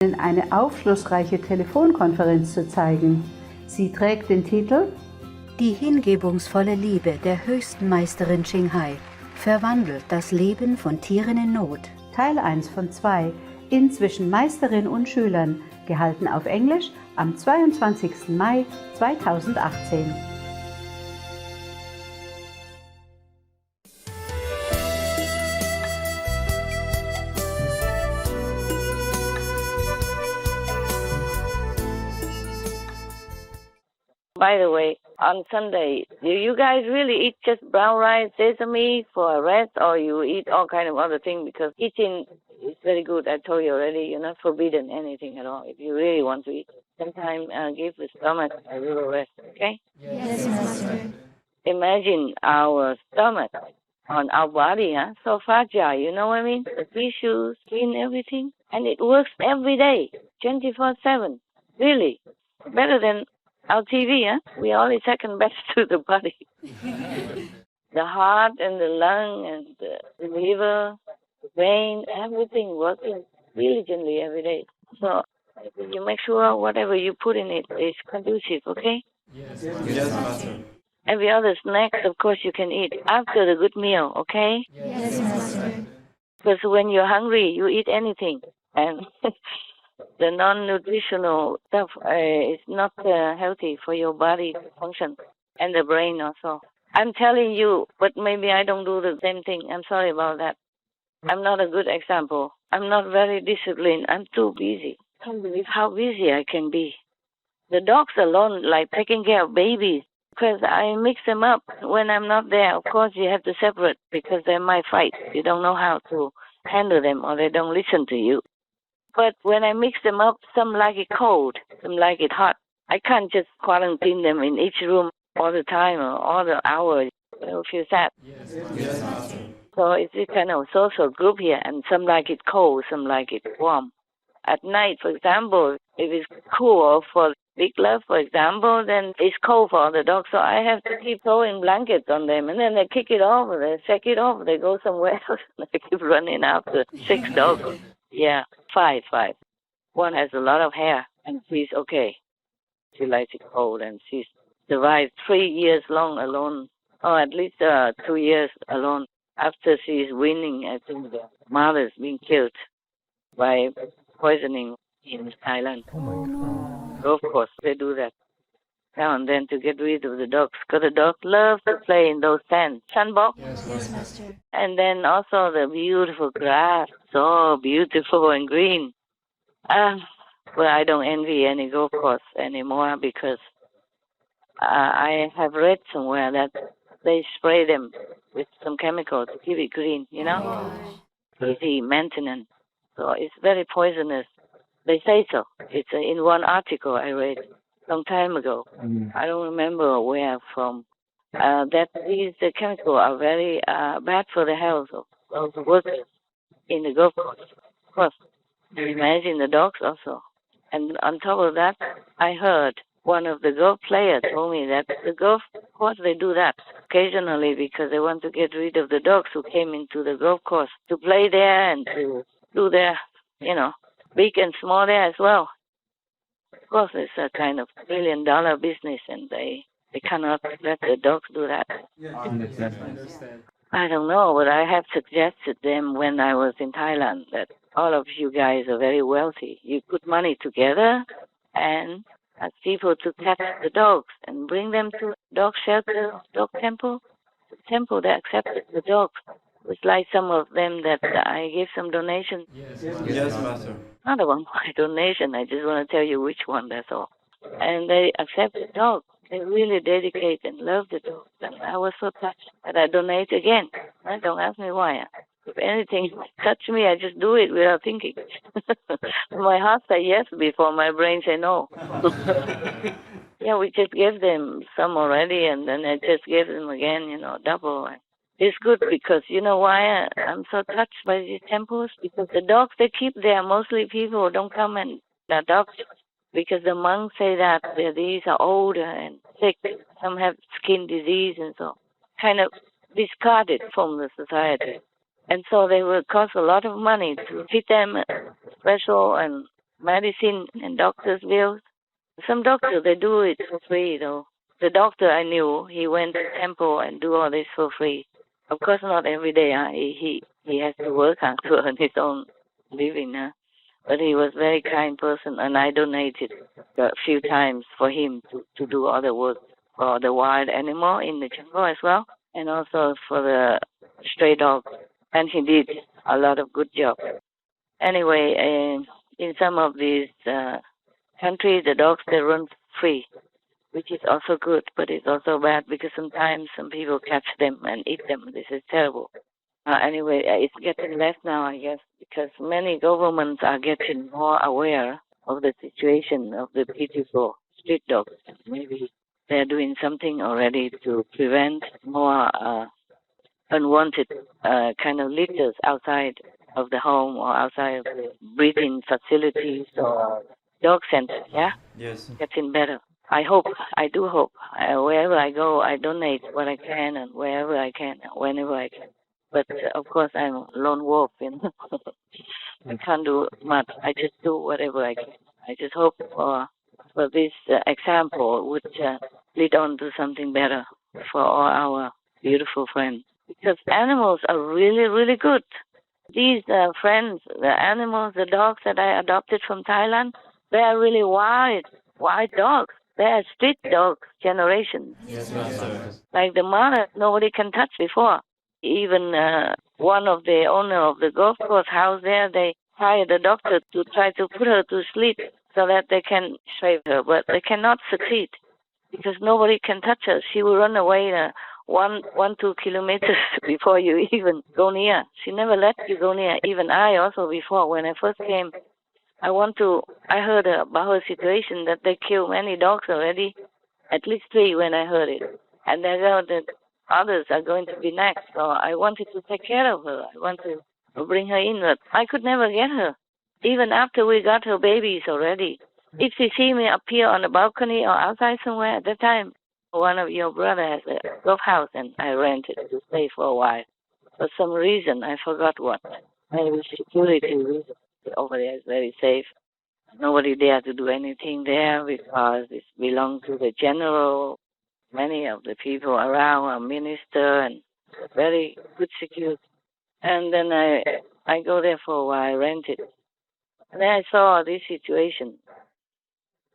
Ihnen eine aufschlussreiche Telefonkonferenz zu zeigen. Sie trägt den Titel Die hingebungsvolle Liebe der höchsten Meisterin CHINGHAI verwandelt das Leben von Tieren in Not. Teil 1 von 2, inzwischen Meisterin und Schülern, gehalten auf Englisch am 22. Mai 2018. By the way, on Sunday, do you guys really eat just brown rice, sesame for a rest, or you eat all kind of other things? Because eating is very good. I told you already, you're not forbidden anything at all. If you really want to eat, sometimes give the stomach a little rest, okay? Yes, Master. Imagine our stomach on our body, so fragile, you know what I mean? The tissues, skin, everything. And it works every day, 24/7. Really. Better than our TV, we are only second best to the body. The heart and the lung and the liver, the brain, everything working diligently every day. So you make sure whatever you put in it is conducive, okay? Yes, Master. Every other snacks, of course, you can eat after the good meal, okay? Yes, Master. Because when you're hungry, you eat anything. And the non-nutritional stuff is not healthy for your body to function and the brain also. I'm telling you, but maybe I don't do the same thing. I'm sorry about that. I'm not a good example. I'm not very disciplined. I'm too busy. I can't believe how busy I can be. The dogs alone, like taking care of babies, because I mix them up when I'm not there. Of course, you have to separate because they might fight. You don't know how to handle them or they don't listen to you. But when I mix them up, some like it cold, some like it hot. I can't just quarantine them in each room all the time or all the hours. It'll feel sad. Yes, Master. So it's a kind of social group here, and some like it cold, some like it warm. At night, for example, if it's cool for Big Love, for example, then it's cold for the dogs. So I have to keep throwing blankets on them, and then they kick it off, or they shake it off, they go somewhere else, and they keep running after 6 dogs. Yeah, five. One has a lot of hair, and she's okay. She likes it cold, and she's survived 3 years long alone, or at least 2 years alone. After she's winning, I think the mother's being killed by poisoning in Thailand. Oh my God. So of course, they do that now and then to get rid of the dogs, because the dogs love to play in those sandbox. Yes, Master. And then also the beautiful grass, so beautiful and green. Well, I don't envy any golf course anymore because I have read somewhere that they spray them with some chemical to keep it green, you know? Easy maintenance. So it's very poisonous. They say so. It's in one article I read some time ago. I don't remember where from. That these chemicals are very bad for the health of those workers in the golf course. Of course, imagine the dogs also. And on top of that, I heard one of the golf players told me that the golf course, they do that occasionally because they want to get rid of the dogs who came into the golf course to play there and to do their, big and small there as well. Of course, it's a kind of $1 billion business, and they cannot let the dogs do that. I understand. I don't know, but I have suggested them when I was in Thailand that all of you guys are very wealthy. You put money together and ask people to catch the dogs and bring them to dog shelter, dog temple. The temple, they accepted the dogs. It's like some of them that I gave some donation. Yes, Master. Not about my donation, I just want to tell you which one, that's all. And they accept the dog. They really dedicate and love the dogs. And I was so touched that I donate again. Don't ask me why. If anything touch me, I just do it without thinking. My heart say yes before my brain say no. Yeah, we just gave them some already, and then I just gave them again, double. It's good because you know why I'm so touched by these temples? Because the dogs they keep there, mostly people don't come and the dogs, because the monks say that these are older and sick. Some have skin disease and so kind of discarded from the society. And so they will cost a lot of money to feed them special and medicine and doctor's bills. Some doctors, they do it for free, though. The doctor I knew, he went to the temple and do all this for free. Of course, not every day. He has to work to earn his own living. But he was a very kind person, and I donated a few times for him to do all the work for the wild animal in the jungle as well, and also for the stray dog. And he did a lot of good job. Anyway, in some of these countries, the dogs, they run free, which is also good, but it's also bad because sometimes some people catch them and eat them. This is terrible. Anyway, it's getting less now, I guess, because many governments are getting more aware of the situation of the beautiful street dogs. Maybe they're doing something already to prevent more unwanted kind of litters outside of the home or outside of the breeding facilities or dog centers, yeah? Yes. Getting better. I do hope. Wherever I go, I donate what I can and wherever I can, whenever I can. But of course, I'm a lone wolf, you know. I can't do much. I just do whatever I can. I just hope for this example would lead on to something better for all our beautiful friends. Because animals are really, really good. These friends, the animals, the dogs that I adopted from Thailand, they are really wild dogs. They are street dogs generation. Yes, Master. Like the mother, nobody can touch before. Even one of the owner of the golf course house there, they hired a doctor to try to put her to sleep so that they can save her, but they cannot succeed because nobody can touch her. She will run away 2 kilometers before you even go near. She never let you go near. Even I also before, when I first came, I heard about her situation that they killed many dogs already, at least 3 when I heard it. And I know that others are going to be next. So I wanted to take care of her. I want to bring her in, but I could never get her, even after we got her babies already. If she see me appear on the balcony or outside somewhere at that time, one of your brothers has a golf house and I rented to stay for a while. For some reason, I forgot what. Maybe security reason. Over there is very safe. Nobody dare to do anything there because it belongs to the general. Many of the people around are minister and very good security. And then I go there for a while, rent it. And then I saw this situation.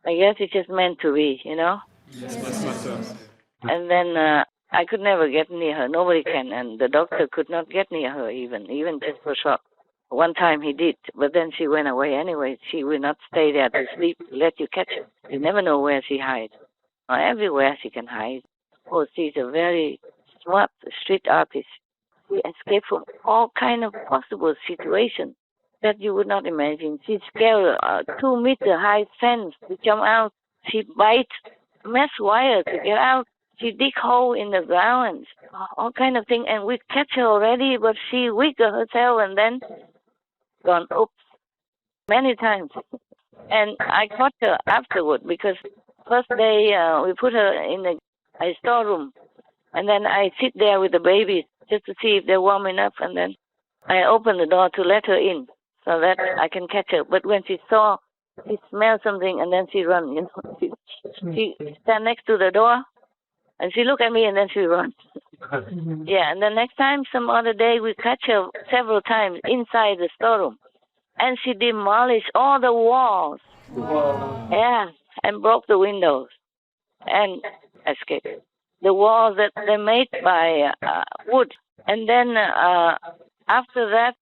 I guess it's just meant to be, you know? Yes, Master. And then I could never get near her. Nobody can. And the doctor could not get near her even just for short. One time he did, but then she went away anyway. She will not stay there to sleep, to let you catch her. You never know where she hides. Or everywhere she can hide. Oh, she's a very smart street artist. She escaped from all kind of possible situations that you would not imagine. She scaled a 2-meter high fence to jump out. She bites mesh wire to get out. She dig hole in the ground and all kind of thing. And we catch her already, but she wiggled herself and then gone oops many times. And I caught her afterward because first day we put her in a storeroom, and then I sit there with the babies just to see if they're warm enough, and then I open the door to let her in so that I can catch her. But when she smelled something, and then she run, you know. She stand next to the door, and she look at me, and then she run. Yeah, and the next time, some other day, we catch her several times inside the storeroom, and she demolished all the walls. Wow. Yeah, and broke the windows and escaped. The walls that they made by wood. And then after that,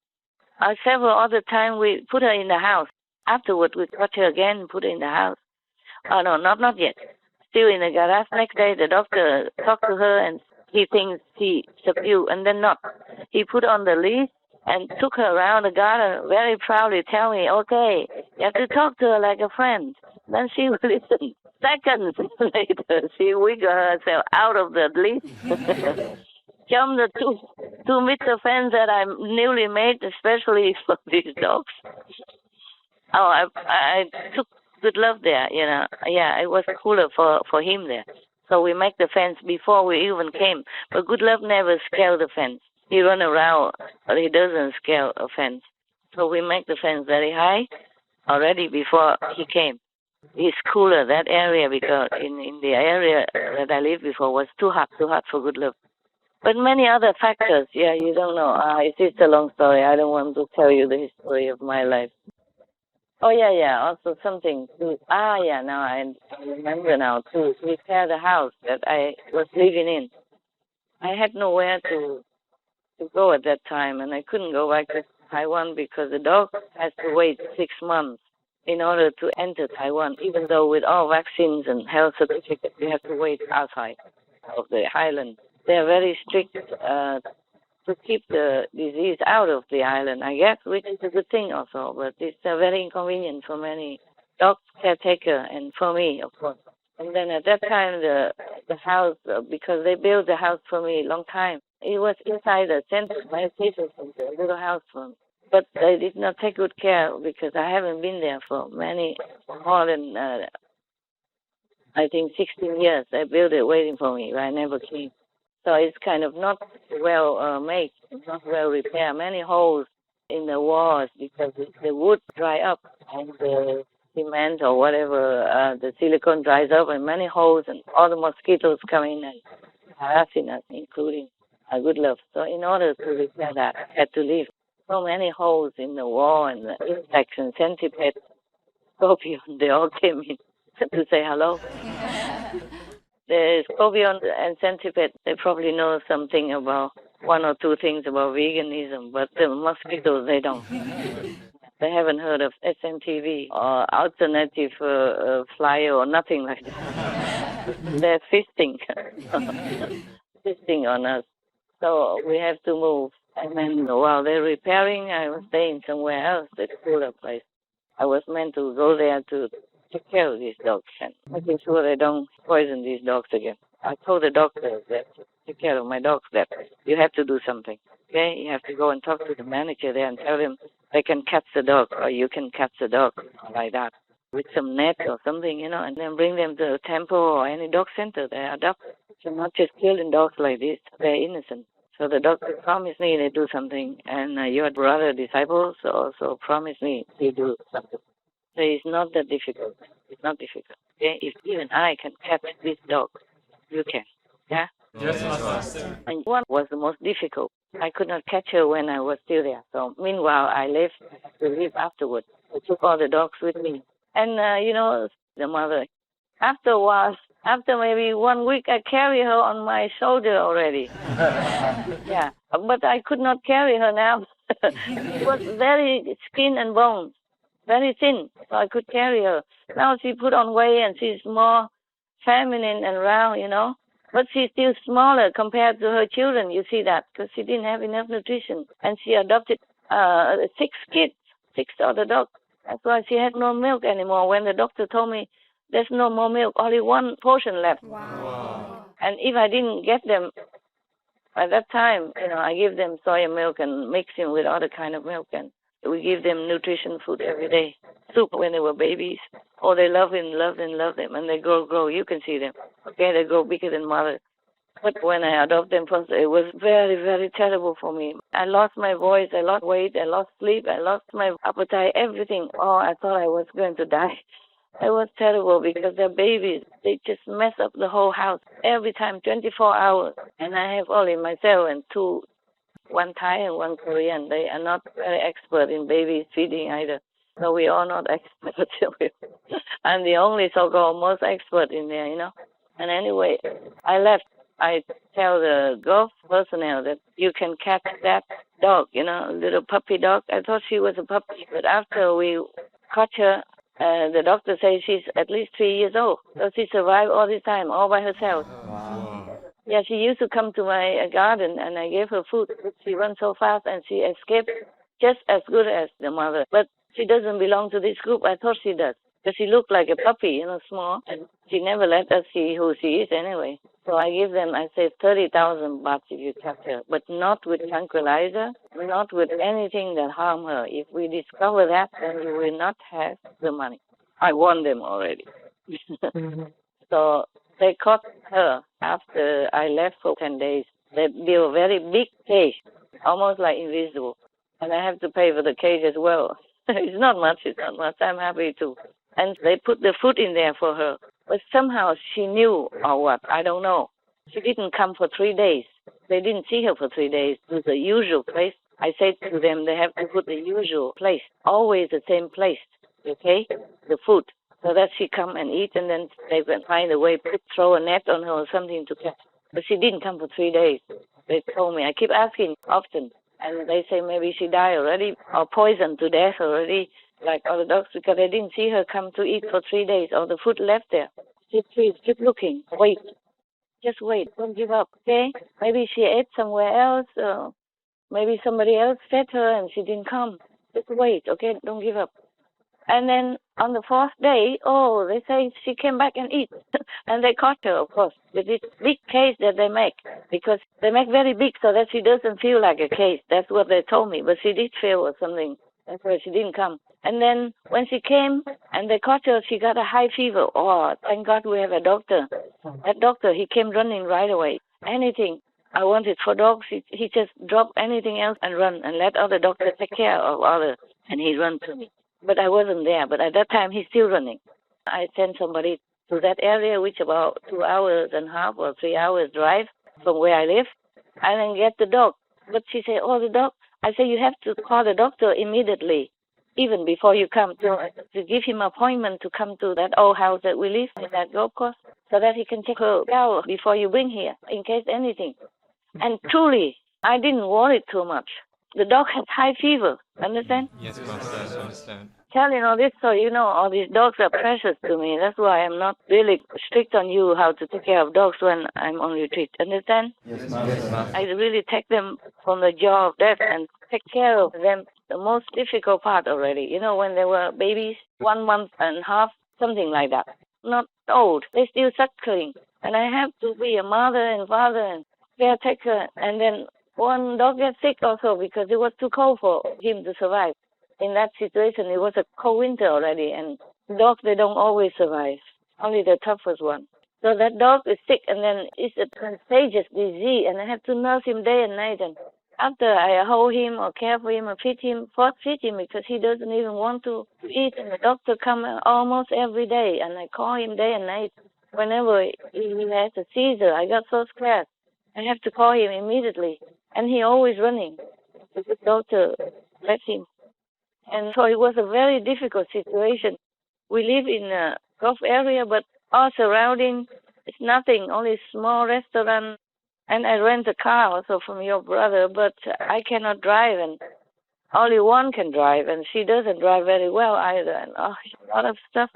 several other times we put her in the house. Afterward, we caught her again and put her in the house. Oh, no, not yet. Still in the garage. Next day, the doctor talked to her and he thinks she subdued, and then not. He put on the leash and took her around the garden, very proudly tell me, okay, you have to talk to her like a friend. Then she will listen. Seconds later, she wiggled herself out of the leash, jumped the 2-meter fence that I newly made, especially for these dogs. Oh, I took good love there, you know. Yeah, it was cooler for him there. So we make the fence before we even came. But good love never scaled the fence. He run around, but he doesn't scale a fence. So we make the fence very high, already before he came. It's cooler, that area, because in the area that I lived before was too hot for good love. But many other factors, yeah, you don't know. It's just a long story. I don't want to tell you the history of my life. Oh, yeah. Also something to, now I remember now, to repair the house that I was living in. I had nowhere to go at that time, and I couldn't go back to Taiwan because the dog has to wait 6 months in order to enter Taiwan, even though with all vaccines and health certificates, you have to wait outside of the island. They are very strict to keep the disease out of the island, I guess, which is a good thing also, but it's very inconvenient for many dog caretaker and for me, of course. And then at that time, the house, because they built the house for me a long time, it was inside the center, my center, a little house for me. But they did not take good care because I haven't been there for more than, I think, 16 years. They built it waiting for me, but I never came. So it's kind of not well made, not well repaired. Many holes in the walls because the wood dry up and the cement or whatever, the silicone dries up, and many holes, and all the mosquitoes come in and harassing us, including good love. So in order to repair that, I had to leave. So many holes in the wall, and the insects and centipedes, scorpion, they all came in to say hello. The scorpion and centipede, they probably know something about 1 or 2 things about veganism, but the mosquitoes, they don't. They haven't heard of SMTV or alternative flyer or nothing like that. They're feasting on us. So we have to move. And then while they're repairing, I was staying somewhere else, a cooler place. I was meant to go there to take care of these dogs and making sure they don't poison these dogs again. I told the doctor that to take care of my dogs that you have to do something. Okay, you have to go and talk to the manager there and tell them they can catch the dog, or you can catch the dog, like that, with some net or something, and then bring them to a temple or any dog center. They adopt. So not just killing dogs like this. They're innocent. So the doctor promised me they do something, and your brother disciples also promised me they do something. So it's not that difficult. It's not difficult. Okay? If even I can catch this dog, you can. Yeah? Yes, Master. And one was the most difficult. I could not catch her when I was still there. So meanwhile, I left to leave afterwards. I took all the dogs with me. And, the mother, after a while, after maybe 1 week, I carry her on my shoulder already. Yeah, but I could not carry her now. She was very skin and bones, very thin, so I could carry her. Now she put on weight and she's more feminine and round, but she's still smaller compared to her children. You see that, because she didn't have enough nutrition. And she adopted 6 kids, 6 other dogs. That's why she had no milk anymore. When the doctor told me there's no more milk, only 1 portion left. Wow. And if I didn't get them at that time, I give them soya milk and mix it with other kind of milk, and we give them nutrition food every day. Soup when they were babies. Oh, they love them, and they grow. You can see them. Okay, they grow bigger than mother. But when I adopted them first, it was very, very terrible for me. I lost my voice, I lost weight, I lost sleep, I lost my appetite, everything. Oh, I thought I was going to die. It was terrible because they're babies. They just mess up the whole house every time, 24 hours. And I have only myself and 2, 1 Thai and 1 Korean. They are not very expert in baby feeding either. So we are not experts. I'm the only so-called most expert in there, And anyway, I left. I tell the golf personnel that you can catch that dog, little puppy dog. I thought she was a puppy, but after we caught her, the doctor says she's at least 3 years old. So she survived all this time, all by herself. Wow. Yeah, she used to come to my garden, and I gave her food. She runs so fast, and she escaped just as good as the mother. But she doesn't belong to this group. I thought she does. Because she looked like a puppy, small. And she never let us see who she is anyway. So I give them, I say, 30,000 baht if you catch her. But not with tranquilizer, not with anything that harm her. If we discover that, then you will not have the money. I warned them already. So they caught her after I left for 10 days. They built a very big cage, almost like invisible. And I have to pay for the cage as well. It's not much, it's not much. I'm happy to. And they put the food in there for her. But somehow she knew or what, I don't know. She didn't come for 3 days. They didn't see her for 3 days to the usual place. I said to them they have to put the usual place, always the same place, okay, the food, so that she come and eat, and then they can find a way, throw a net on her or something to catch. But she didn't come for 3 days. They told me. I keep asking often, and they say maybe she died already or poisoned to death already, like other dogs, because they didn't see her come to eat for 3 days, or the food left there. Please, keep looking. Wait. Just wait. Don't give up, okay? Maybe she ate somewhere else. Maybe somebody else fed her and she didn't come. Just wait, okay? Don't give up. And then on the 4th day, they say she came back and eat. And they caught her, of course, with this big case that they make. Because they make very big so that she doesn't feel like a case. That's what they told me. But she did feel or something. That's why she didn't come. And then when she came and they caught her, she got a high fever. Oh, thank God we have a doctor. That doctor, he came running right away. Anything I wanted for dogs, he just dropped anything else and run and let other doctors take care of others. And he run to me. But I wasn't there. But at that time, he's still running. I sent somebody to that area, which about 2.5 hours or 3 hours drive from where I live, and then get the dog. But she said, the dog. I said, you have to call the doctor immediately, even before you come, to give him an appointment to come to that old house that we live in, that golf course, so that he can check her out before you bring here, in case anything. And truly, I didn't worry too much. The dog had high fever, understand? Yes, Master, I understand. Telling all this so you know all these dogs are precious to me. That's why I'm not really strict on you how to take care of dogs when I'm on retreat. Understand? Yes, Master. I really take them from the jaw of death and take care of them. The most difficult part already. You know, when they were babies, 1.5 months, something like that. Not old. They're still suckling. And I have to be a mother and father and caretaker. And then one dog gets sick also because it was too cold for him to survive. In that situation, it was a cold winter already, and dogs, they don't always survive, only the toughest one. So that dog is sick, and then it's a contagious disease, and I have to nurse him day and night. And after I hold him or care for him or feed him because he doesn't even want to eat, and the doctor comes almost every day, and I call him day and night. Whenever he has a seizure, I got so scared. I have to call him immediately, and he always running. The doctor lets him. And so it was a very difficult situation. We live in a Gulf area, but all surrounding is nothing, only small restaurant. And I rent a car also from your brother, but I cannot drive, and only one can drive, and she doesn't drive very well either, and a lot of stuff.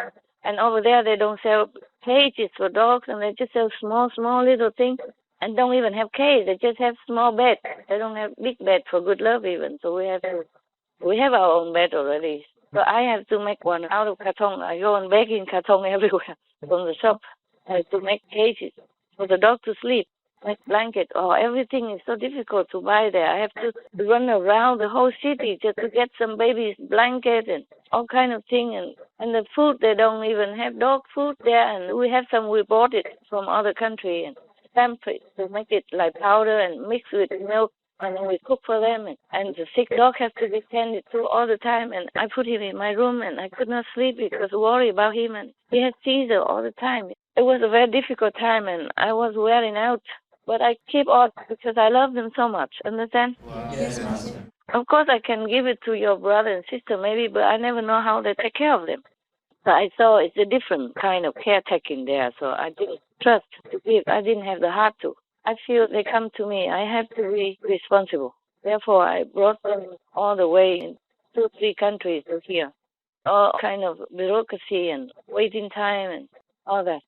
And over there, they don't sell cages for dogs, and they just sell small little things, and don't even have cages. They just have small beds. They don't have big bed for good love even, so we have our own bed already. So I have to make one out of carton. I go and beg in carton everywhere from the shop. I have to make cages for the dog to sleep, make blanket. Everything is so difficult to buy there. I have to run around the whole city just to get some baby's blanket and all kind of thing. And the food, they don't even have dog food there. And we have some, we bought it from other country and stamp it to make it like powder and mix with milk. And then we cook for them, and the sick dog has to be tended to all the time. And I put him in my room, and I could not sleep because I worry about him, and he had seizure all the time. It was a very difficult time, and I was wearing out. But I keep on because I love them so much. Understand? Wow. Yes, Master. Of course, I can give it to your brother and sister maybe, but I never know how they take care of them. So I saw it's a different kind of caretaking there, so I didn't trust to give. I didn't have the heart to. I feel they come to me. I have to be responsible. Therefore, I brought them all the way in 2-3 countries to here. All kind of bureaucracy and waiting time and all that.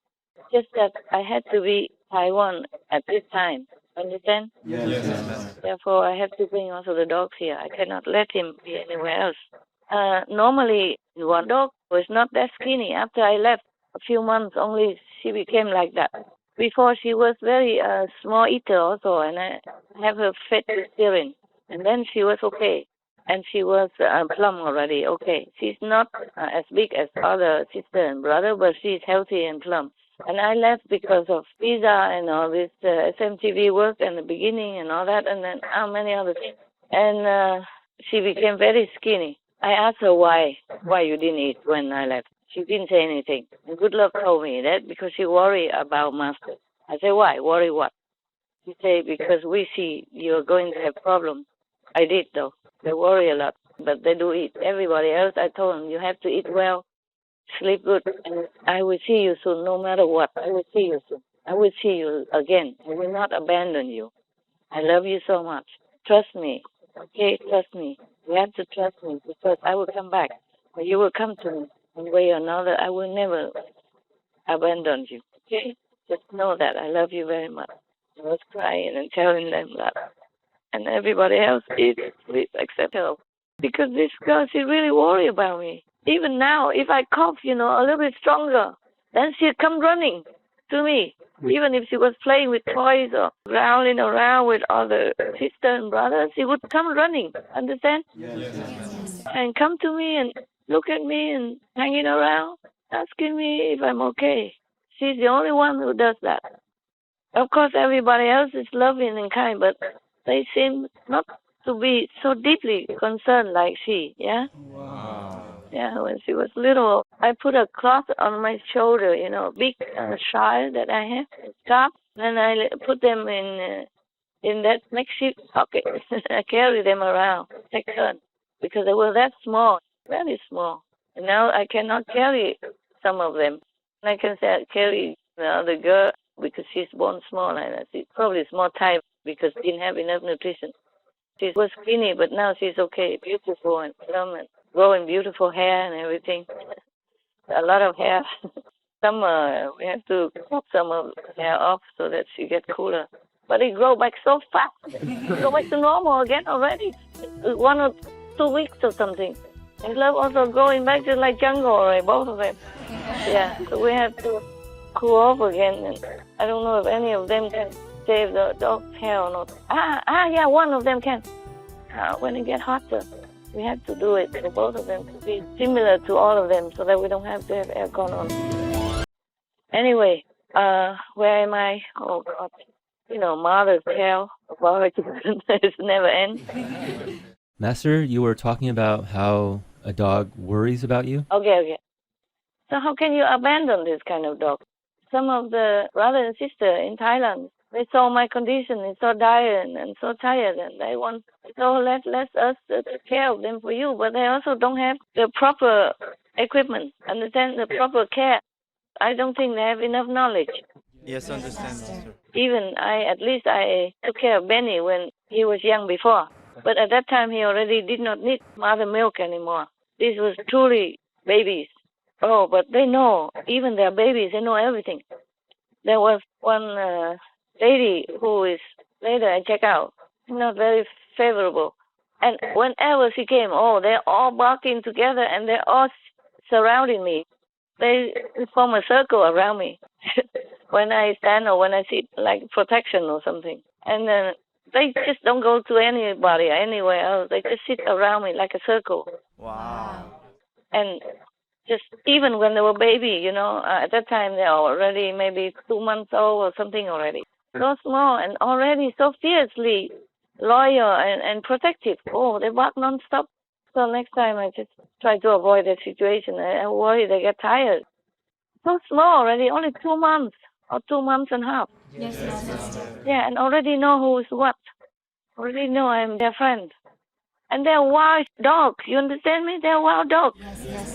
Just that I had to be Taiwan at this time. Understand? Yes, yes. Therefore, I have to bring also the dogs here. I cannot let him be anywhere else. Normally, one dog was not that skinny. After I left, a few months only, she became like that. Before, she was very small eater also, and I have her fed with stearin. And then she was okay. And she was plump already, okay. She's not as big as other sister and brother, but she's healthy and plump. And I left because of visa and all this SMTV work in the beginning and all that, and then how many other things. And she became very skinny. I asked her why you didn't eat when I left. She didn't say anything. And Good Love told me that because she worried about Master. I said, why? Worry what? She said, because we see you're going to have problems. I did, though. They worry a lot, but they do eat. Everybody else, I told them, you have to eat well, sleep good, and I will see you soon, no matter what. I will see you soon. I will see you again. I will not abandon you. I love you so much. Trust me. Okay, trust me. You have to trust me because I will come back. Or you will come to me one way or another. I will never abandon you. Okay? Just know that I love you very much. I was crying and telling them that. And everybody else eats, sleep, except her. Because this girl, she really worried about me. Even now, if I cough, a little bit stronger, then she'll come running to me. Even if she was playing with toys or growling around with other sisters and brothers, she would come running, understand? Yes. And come to me and look at me and hanging around, asking me if I'm okay. She's the only one who does that. Of course, everybody else is loving and kind, but they seem not to be so deeply concerned like she, yeah? Wow. Yeah, when she was little, I put a cloth on my shoulder, big shawl that I have, scarf, and I put them in that makeshift pocket. I carry them around, take turn, because they were that small, very small. And now I cannot carry some of them. I can say carry the other girl because she's born small, and she's probably small type because she didn't have enough nutrition. She was skinny, but now she's okay, beautiful and plump and growing beautiful hair and everything. A lot of hair. We have to cut some of the hair off so that she gets cooler. But it grows back so fast. It goes back to normal again already. 1 or 2 weeks or something. And love also growing back just like jungle already, both of them. Yeah, so we have to cool off again. And I don't know if any of them can save the dog's hair or not. Yeah, one of them can. When it gets hotter, we have to do it for both of them to be similar to all of them so that we don't have to have aircon on. Anyway, where am I? Oh, God. Mother's tale about her children is never end. Master, you were talking about how a dog worries about you? Okay. So how can you abandon this kind of dog? Some of the brothers and sisters in Thailand, they saw my condition, it's so dire and so tired, and they want, so let us take care of them for you, but they also don't have the proper equipment, understand, the proper care. I don't think they have enough knowledge. Yes, understand, Master. Even I took care of Benny when he was young before, but at that time he already did not need mother milk anymore. This was truly babies. Oh, but they know, even their babies, they know everything. There was one lady who is, later I check out, not very favorable. And whenever she came, they're all barking together and they're all surrounding me. They form a circle around me when I stand or when I sit, like protection or something. And then they just don't go to anybody or anywhere else. They just sit around me like a circle. Wow. And just even when they were baby, at that time they're already maybe 2 months old or something already. So small and already so fiercely loyal and protective. They bark non-stop. So next time I just try to avoid that situation. I worry they get tired. So small already, only 2 months or 2 months and a half. Yes. Yeah, and already know who is what. Already know I'm their friend. And they're wild dogs. You understand me? They're wild dogs. Yes.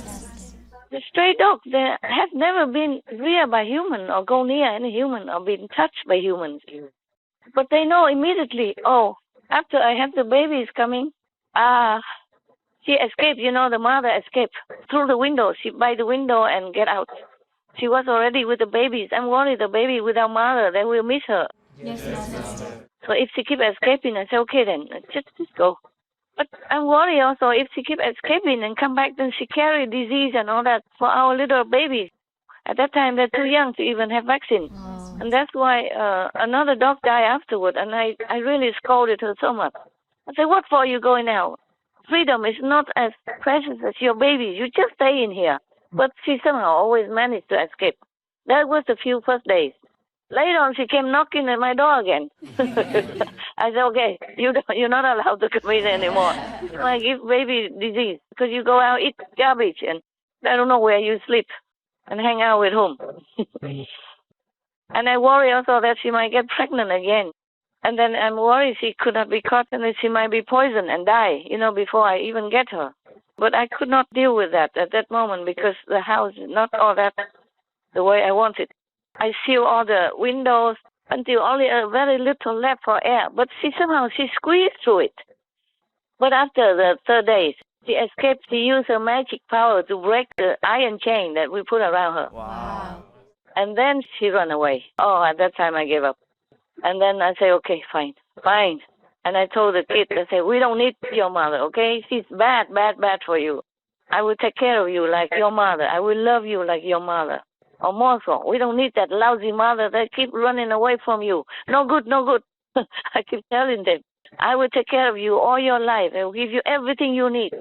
The stray dogs, they have never been reared by human or go near any human or been touched by humans. But they know immediately, after I have the babies coming, she escaped, the mother escaped through the window. She by the window and get out. She was already with the babies. I'm worried the baby without mother, they will miss her. Yes. So if she keep escaping, I say, okay then, just go. But I'm worried also if she keep escaping and come back, then she carry disease and all that for our little babies. At that time, they're too young to even have vaccine. Oh. And that's why another dog died afterward, and I really scolded her so much. I said, what for you going out? Freedom is not as precious as your baby. You just stay in here. But she somehow always managed to escape. That was the few first days. Later on, she came knocking at my door again. I said, okay, you're not allowed to come in anymore. I give baby disease because you go out, eat garbage, and I don't know where you sleep and hang out with whom. And I worry also that she might get pregnant again. And then I'm worried she could not be caught and that she might be poisoned and die, before I even get her. But I could not deal with that at that moment because the house is not all that the way I want it. I seal all the windows until only a very little left for air. But she squeezed through it. But after the third day, she escaped. She used her magic power to break the iron chain that we put around her. Wow. And then she ran away. Oh, at that time I gave up. And then I say, okay, fine. And I told the kid, I said, we don't need your mother, okay? She's bad for you. I will take care of you like your mother. I will love you like your mother. Or more so. We don't need that lousy mother that keep running away from you. No good. I keep telling them, I will take care of you all your life. I will give you everything you need.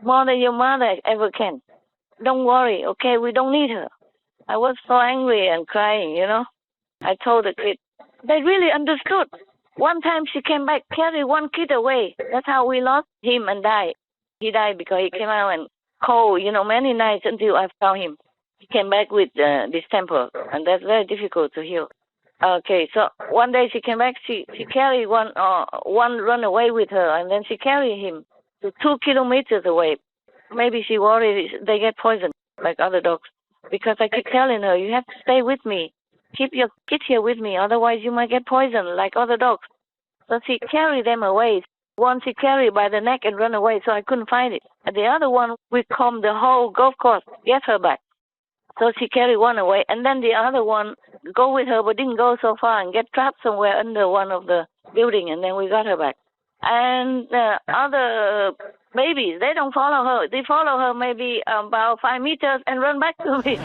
More than your mother ever can. Don't worry, okay? We don't need her. I was so angry and crying, I told the kid. They really understood. One time she came back, carried one kid away. That's how we lost him and died. He died because he came out and cold, many nights until I found him. He came back with distemper, and that's very difficult to heal. Okay, so one day she came back, she carried one run away with her, and then she carried him to 2 kilometers away. Maybe she worried they get poisoned like other dogs. Because I keep telling her, you have to stay with me. Keep your kid here with me, otherwise you might get poisoned like other dogs. So she carried them away. One she carried by the neck and run away, so I couldn't find it. And the other one, we combed the whole golf course, get her back. So she carried one away, and then the other one go with her, but didn't go so far and get trapped somewhere under one of the building, and then we got her back. And other babies, they don't follow her. They follow her maybe about 5 meters and run back to me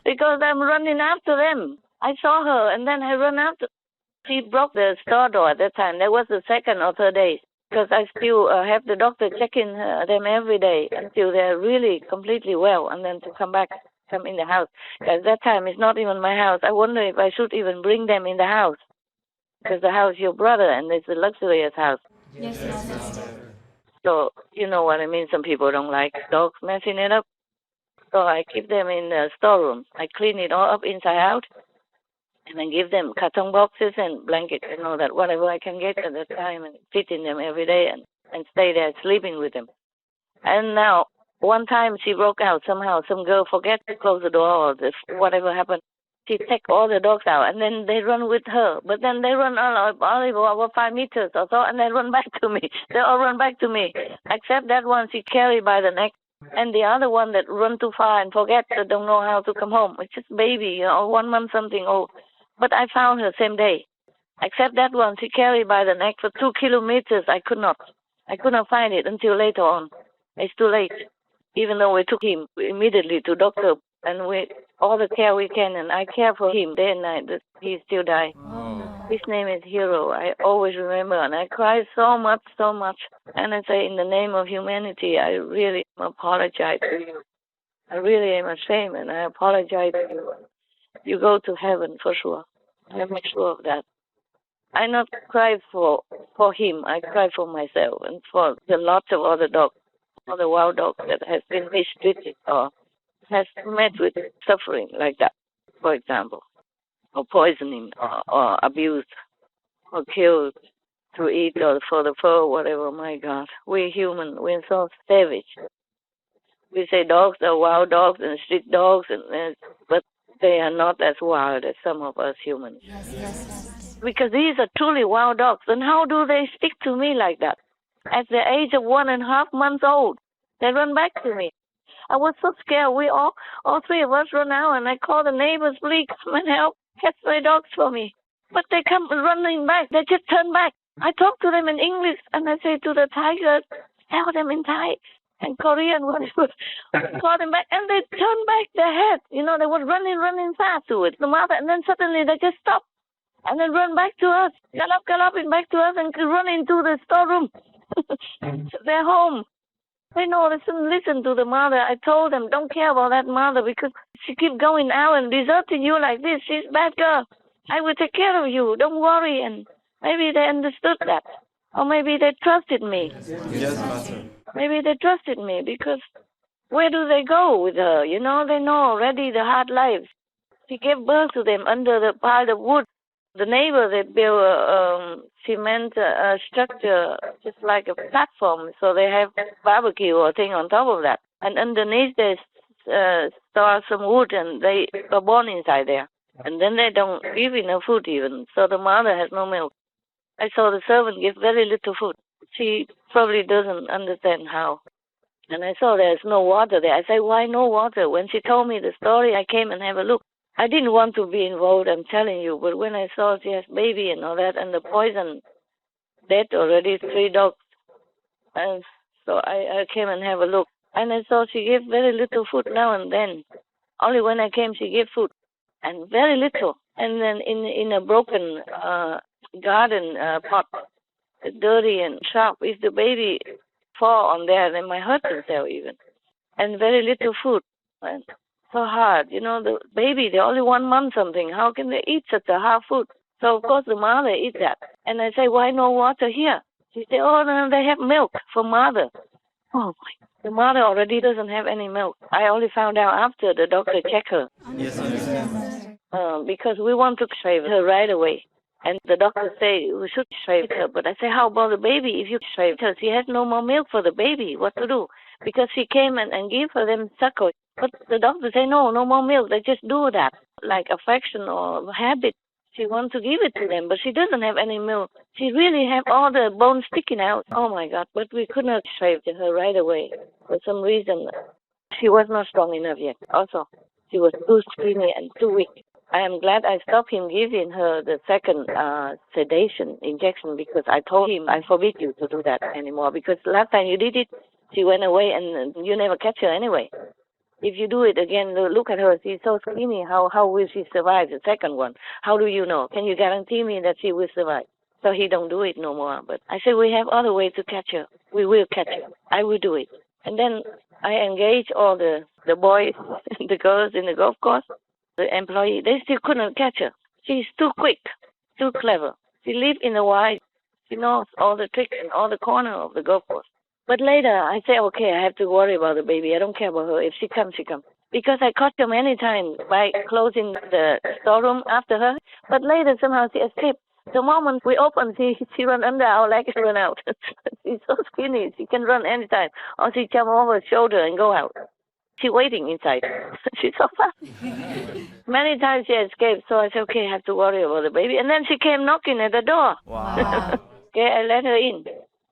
because I'm running after them. I saw her, and then I run after. She broke the store door at that time. That was the second or third day because I still have the doctor checking them every day until they're really completely well, and then to come in the house. At that time, it's not even my house. I wonder if I should even bring them in the house. Because the house is your brother, and it's a luxurious house. Yes. So, you know what I mean? Some people don't like dogs messing it up. So I keep them in the storeroom. I clean it all up inside out, and then give them carton boxes and blankets and all that, whatever I can get at the time, and fit in them every day and stay there sleeping with them. And now, one time she broke out somehow. Some girl forget to close the door or whatever happened. She take all the dogs out, and then they run with her. But then they run only over 5 meters or so, and they run back to me. They all run back to me, except that one she carried by the neck, and the other one that run too far and forget that don't know how to come home. It's just baby, 1 month something old. But I found her same day, except that one she carried by the neck for 2 kilometers. I could not find it until later on. It's too late. Even though we took him immediately to doctor, and we all the care we can, and I care for him day and night. He still died. Oh. His name is Hero. I always remember, and I cry so much. And I say, in the name of humanity, I really apologize to you. I really am ashamed, and I apologize to you. You go to heaven for sure. I am sure of that. I not cry for him. I cry for myself and for the lots of other dogs, other wild dogs that has been mistreated or has met with suffering like that, for example, or poisoning or abused or killed to eat or for the fur, whatever. My God, we human, we're so savage. We say dogs are wild dogs and street dogs, but they are not as wild as some of us humans. Yes. Because these are truly wild dogs. And how do they stick to me like that? At the age of 1.5 months old, they run back to me. I was so scared. We all 3 of us run out, and I call the neighbors, please come and help, catch my dogs for me. But they come running back. They just turn back. I talk to them in English, and I say to the tigers, tell them in Thai and Korean, whatever. Call them back, and they turn back their head. They were running fast towards the mother, and then suddenly they just stop and then run back to us, galloping back to us and run into the storeroom. They're home. They know, listen to the mother. I told them, don't care about that mother because she keep going out and deserting you like this. She's a bad girl. I will take care of you. Don't worry. And Maybe they understood that. Or maybe they trusted me. Yes, Master. Maybe they trusted me because where do they go with her? You know, they know already the hard life. She gave birth to them under the pile of wood. The neighbor, they built a cement structure, just like a platform, so they have barbecue or thing on top of that. And underneath they store some wood, and they are born inside there. And then they don't give enough food even, so the mother has no milk. I saw the servant give very little food. She probably doesn't understand how. And I saw there's no water there. I said, why no water? When she told me the story, I came and have a look. I didn't want to be involved, I'm telling you, but when I saw she has baby and all that, and the poison dead already, 3 dogs, and so I came and have a look. And I saw she gave very little food now and then. Only when I came, she gave food, and very little. And then in a broken garden pot, dirty and sharp, if the baby fall on there, they might hurt themselves even. And very little food. And so hard. You know, the baby, they're only 1 month something. How can they eat such a hard food? So, of course, the mother eats that. And I say, why no water here? She said, oh, no, they have milk for mother. Oh, my. The mother already doesn't have any milk. I only found out after the doctor checked her. Yes, Master. Because we want to shave her right away. And the doctor say we should shave her. But I say, how about the baby? If you shave her, she has no more milk for the baby. What to do? Because she came and gave her them suckle. But the doctor say, no more milk. They just do that, like affection or habit. She wants to give it to them, but she doesn't have any milk. She really have all the bones sticking out. Oh, my God. But we could not shave her right away. For some reason, she was not strong enough yet. Also, she was too skinny and too weak. I am glad I stopped him giving her the second sedation injection because I told him I forbid you to do that anymore because last time you did it, she went away and you never catch her anyway. If you do it again, look at her. She's so skinny. How will she survive the second one? How do you know? Can you guarantee me that she will survive? So he don't do it no more. But I said, we have other ways to catch her. We will catch her. I will do it. And then I engage all the boys, the girls in the golf course, the employee. They still couldn't catch her. She's too quick, too clever. She lives in the wild. She knows all the tricks and all the corner of the golf course. But later, I say, okay, I have to worry about the baby. I don't care about her. If she comes, she comes. Because I caught her many times by closing the storeroom after her. But later, somehow, she escaped. The moment we open, she run under our leg and run out. She's so skinny. She can run anytime. Or she jump over her shoulder and go out. She's waiting inside. She's so fast. Many times she escaped. So I said, okay, I have to worry about the baby. And then she came knocking at the door. Wow. Okay, I let her in.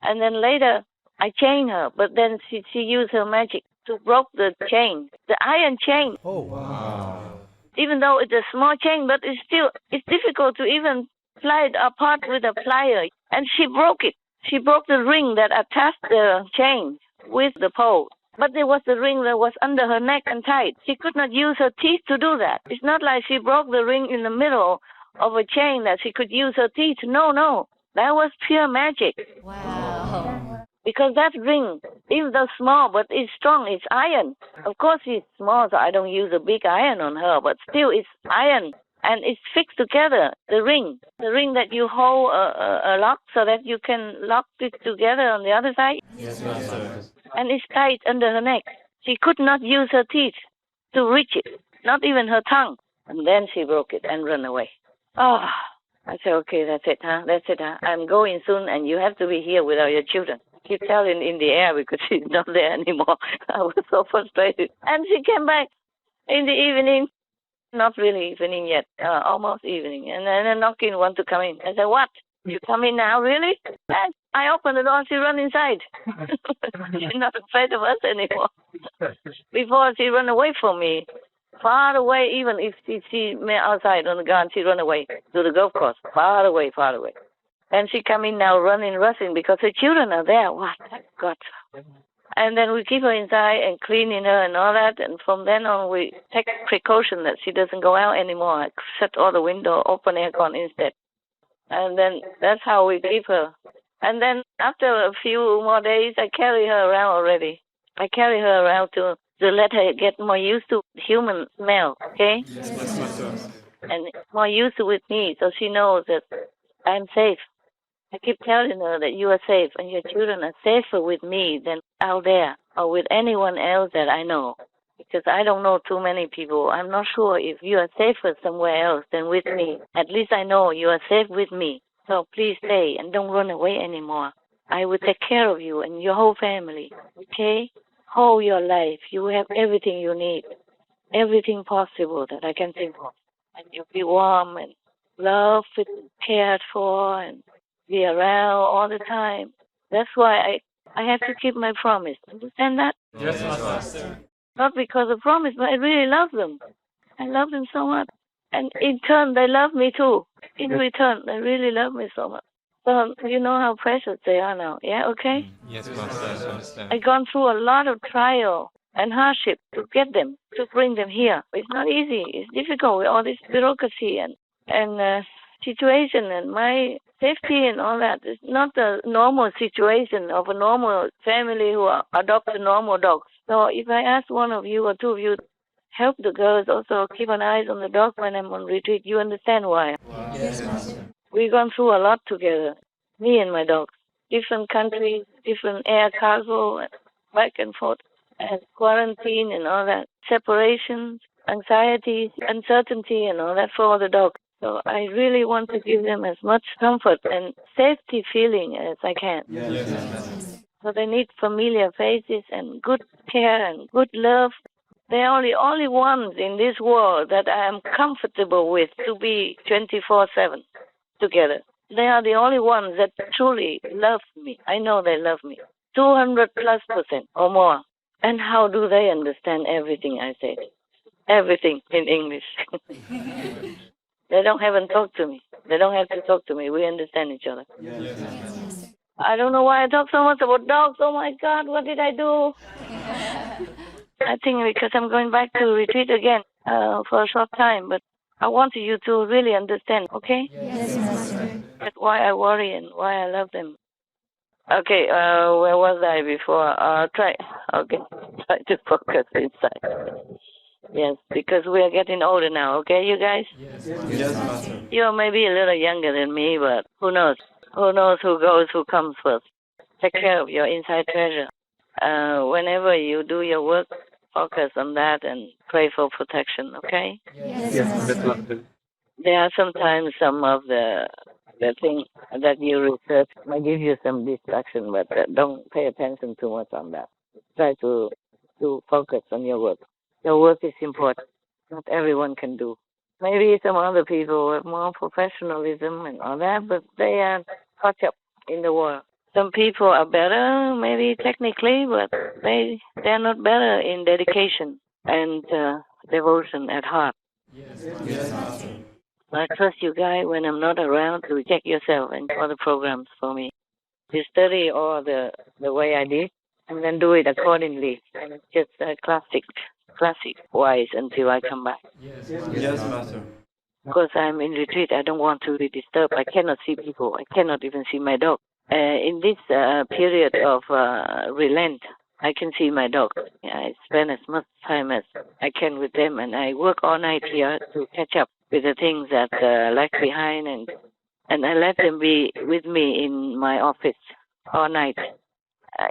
And then later, I chained her, but then she used her magic to broke the chain, the iron chain. Oh, wow. Even though it's a small chain, but it's difficult to even ply it apart with a plier. And she broke it. She broke the ring that attached the chain with the pole. But there was the ring that was under her neck and tight. She could not use her teeth to do that. It's not like she broke the ring in the middle of a chain that she could use her teeth. No. That was pure magic. Wow. Because that ring, even though small, but it's strong, it's iron. Of course she's small, so I don't use a big iron on her, but still it's iron. And it's fixed together, the ring that you hold a lock so that you can lock it together on the other side. Yes, Master. And it's tight under her neck. She could not use her teeth to reach it, not even her tongue. And then she broke it and ran away. Oh, I said, okay, that's it, huh? I'm going soon, and you have to be here without your children. Keep telling in the air because she's not there anymore. I was so frustrated. And she came back in the evening. Not really evening yet, almost evening. And then a knocking, want to come in. I said, what? You come in now, really? And I opened the door, she ran inside. She's not afraid of us anymore. Before, she ran away from me. Far away, even if she see me outside on the garden, she run away to the golf course. Far away. And she come in now running, rushing, because her children are there. What? God. And then we keep her inside and cleaning her and all that. And from then on, we take precaution that she doesn't go out anymore. I shut all the window, open aircon instead. And then that's how we keep her. And then after a few more days, I carry her around already. I carry her around to let her get more used to human smell, okay? Yes, Master. And more used to with me, so she knows that I'm safe. I keep telling her that you are safe and your children are safer with me than out there or with anyone else that I know. Because I don't know too many people. I'm not sure if you are safer somewhere else than with me. At least I know you are safe with me. So please stay and don't run away anymore. I will take care of you and your whole family. Okay? Whole your life. You have everything you need. Everything possible that I can think of. And you'll be warm and loved and cared for and be around all the time. That's why I have to keep my promise. Understand that? Yes, Master. Not because of promise, but I really love them. I love them so much. And in turn, they love me too. In return, they really love me so much. So you know how precious they are now. Yeah, okay? Yes, Master. I understand. I've gone through a lot of trial and hardship to get them, to bring them here. It's not easy. It's difficult with all this bureaucracy and situation and my safety and all that. It's not the normal situation of a normal family who adopt a normal dogs. So if I ask one of you or two of you to help the girls, also keep an eye on the dog when I'm on retreat, you understand why. Yes, Master. We've gone through a lot together, me and my dogs. Different countries, different air cargo, and back and forth, and quarantine and all that. Separations, anxiety, uncertainty and all that for all the dogs. So I really want to give them as much comfort and safety feeling as I can. Yes, Master. So they need familiar faces and good care and good love. They're only ones in this world that I am comfortable with to be 24/7 together. They are the only ones that truly love me. I know they love me. 200+% or more. And how do they understand everything I say? Everything in English. They don't have to talk to me. They don't have to talk to me. We understand each other. Yes, Master. I don't know why I talk so much about dogs. Oh my God, what did I do? I think because I'm going back to retreat again for a short time. But I want you to really understand, okay? Yes, Master. That's why I worry and why I love them. Okay, where was I before? Try to focus inside. Yes, because we are getting older now, okay, you guys? Yes, Master. You're maybe a little younger than me, but who knows? Who knows who goes, who comes first? Take care of your inside treasure. Whenever you do your work, focus on that and pray for protection, okay? Yes, Master. There are sometimes some of the things that you research might give you some distraction, but don't pay attention too much on that. Try to focus on your work. Your work is important. Not everyone can do. Maybe some other people have more professionalism and all that, but they are caught up in the world. Some people are better, maybe technically, but they're not better in dedication and devotion at heart. Yes, Master. I trust you guys when I'm not around to check yourself and other programs for me. You study all the way I did and then do it accordingly. And it's just classic wise until I come back. Yes, Master. Because I'm in retreat, I don't want to be disturbed. I cannot see people. I cannot even see my dog. In this period of relent, I can see my dog. I spend as much time as I can with them, and I work all night here to catch up with the things that lag behind, and I let them be with me in my office all night,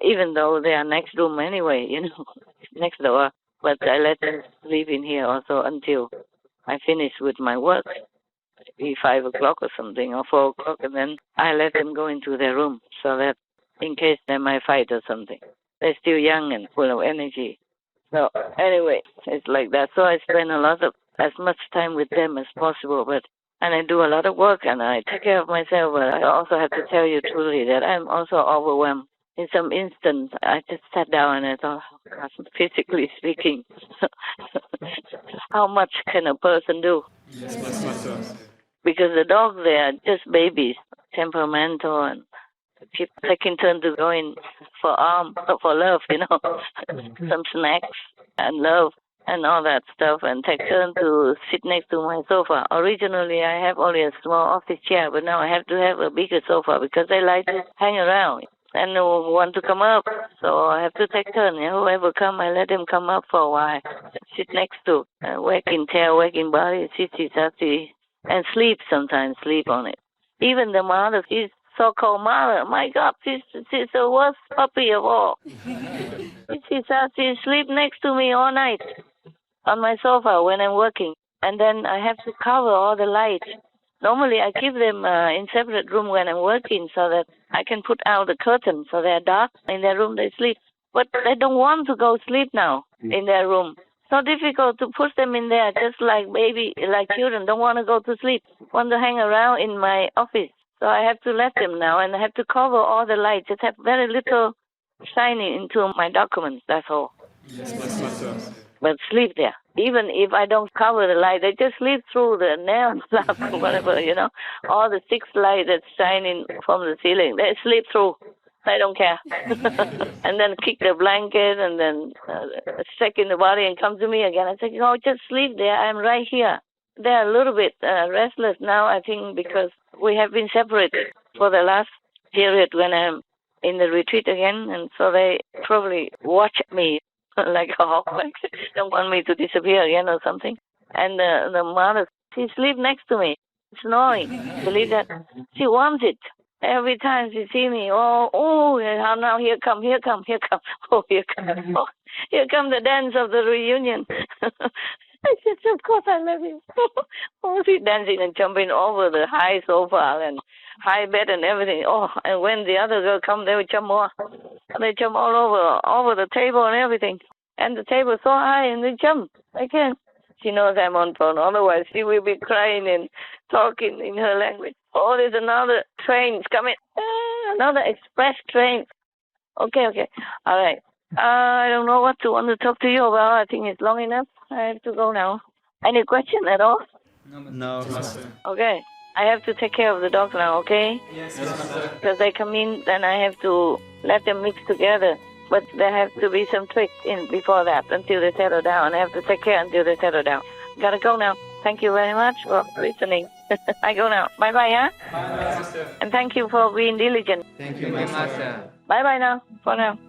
even though they are next room anyway, next door. But I let them sleep in here also until I finish with my work, maybe 5 o'clock or something, or 4 o'clock, and then I let them go into their room so that in case they might fight or something. They're still young and full of energy. So anyway, it's like that. So I spend as much time with them as possible, and I do a lot of work and I take care of myself, but I also have to tell you truly that I'm also overwhelmed. In some instance, I just sat down and I thought, oh, God, physically speaking, how much can a person do? Yes, Master. Because the dogs, they are just babies, temperamental, and keep taking turn to go in for love, some snacks and love and all that stuff, and take turn to sit next to my sofa. Originally, I have only a small office chair, but now I have to have a bigger sofa because they like to hang around and want to come up. So I have to take turn. Whoever come, I let them come up for a while, sit next to, wagging tail, wagging body, sissy, sassy, and sleep sometimes, sleep on it. Even the mother, she's so-called mother. My God, she's the worst puppy of all. She sleeps next to me all night on my sofa when I'm working. And then I have to cover all the lights. Normally I keep them in separate room when I'm working so that I can put out the curtain so they're dark. In their room they sleep. But they don't want to go sleep now in their room. So difficult to push them in there, just like children don't want to go to sleep, want to hang around in my office. So I have to let them now, and I have to cover all the lights. Just have very little shining into my documents, that's all. Yes, master. But sleep there. Even if I don't cover the light, they just sleep through the nail lamp or whatever, all the 6 lights that's shining from the ceiling. They sleep through. I don't care. And then kick the blanket and then shake in the body and come to me again. I say, just sleep there. I'm right here. They're a little bit restless now, I think, because we have been separated for the last period when I'm in the retreat again. And so they probably watch me like a hawk, don't want me to disappear again or something. And the mother, she sleeps next to me, snoring. Believe that? She wants it. Every time she see me, now here come. Oh, here come. Oh, here come the dance of the reunion. I said, of course I love you. She's dancing and jumping over the high sofa and high bed and everything. Oh, and when the other girl come, they will jump more. They jump all over the table and everything. And the table is so high and they jump. I can't. She knows I'm on phone. Otherwise, she will be crying and talking in her language. Oh, there's another train coming. Another express train. Okay. All right. I don't know what to want to talk to you about. I think it's long enough. I have to go now. Any question at all? No, master. Okay. I have to take care of the dogs now, okay? Yes, master. Because they come in, then I have to let them mix together. But there have to be some tricks in before that until they settle down. I have to take care until they settle down. Gotta go now. Thank you very much for listening. I go now. Bye-bye, huh? Bye, master. And thank you for being diligent. Thank you, master. Bye-bye now, for now.